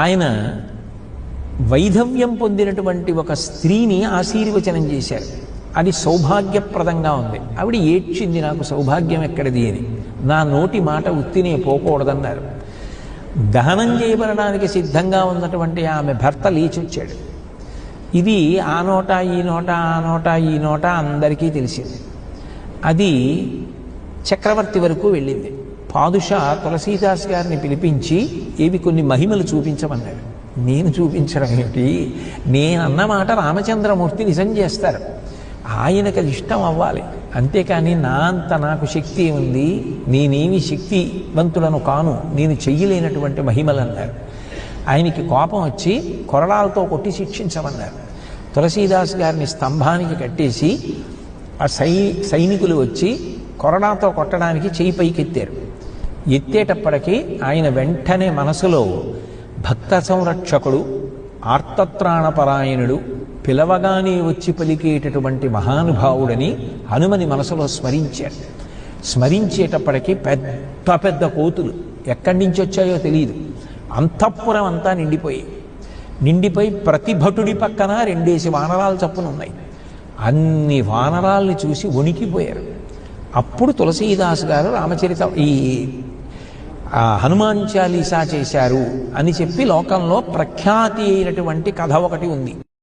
ఆయన వైధవ్యం పొందినటువంటి ఒక స్త్రీని ఆశీర్వచనం చేశారు. అది సౌభాగ్యప్రదంగా ఉంది. ఆవిడ ఏడ్చింది, నాకు సౌభాగ్యం ఎక్కడిది అని. నా నోటి మాట ఉత్తినే పోకూడదన్నారు. దహనం చేయబడడానికి సిద్ధంగా ఉన్నటువంటి ఆమె భర్త లేచొచ్చాడు. ఇది ఆ నోట ఈ నోట ఆ నోట ఈ నోట అందరికీ తెలిసింది. అది చక్రవర్తి వరకు వెళ్ళింది. పాదుషా తులసీదాస్ గారిని పిలిపించి ఏవి కొన్ని మహిమలు చూపించమన్నాడు. నేను చూపించడం ఏమిటి, నేనన్నమాట రామచంద్రమూర్తి నిజం చేస్తారు, ఆయనకు అది ఇష్టం అవ్వాలి, అంతేకాని నా అంత నాకు శక్తి ఉంది, నేనేమి శక్తివంతులను కాను, నేను చెయ్యలేనటువంటి మహిమలు అన్నారు. ఆయనకి కోపం వచ్చి కొరడాలతో కొట్టి శిక్షించమన్నారు. తులసీదాస్ గారిని స్తంభానికి కట్టేసి ఆ సైనికులు వచ్చి కొరడాతో కొట్టడానికి చేయి పైకెత్తారు. ఎత్తేటప్పటికీ ఆయన వెంటనే మనసులో భక్త సంరక్షకుడు, ఆర్తత్రాణపరాయణుడు, పిలవగానే వచ్చి పలికేటటువంటి మహానుభావుడని హనుమని మనసులో స్మరించారు. స్మరించేటప్పటికీ పెద్ద పెద్ద కోతులు ఎక్కడి నుంచి వచ్చాయో తెలియదు, అంతఃపురం అంతా నిండిపోయి ప్రతి భటుడి పక్కన 2 వానరాలు చప్పున ఉన్నాయి. అన్ని వానరాల్ని చూసి వణికిపోయారు. అప్పుడు తులసీదాస్ గారు రామచరిత ఈ హనుమాన్ చాలీసా చేశారు అని చెప్పి లోకంలో ప్రఖ్యాతి అయినటువంటి కథ ఒకటి ఉంది.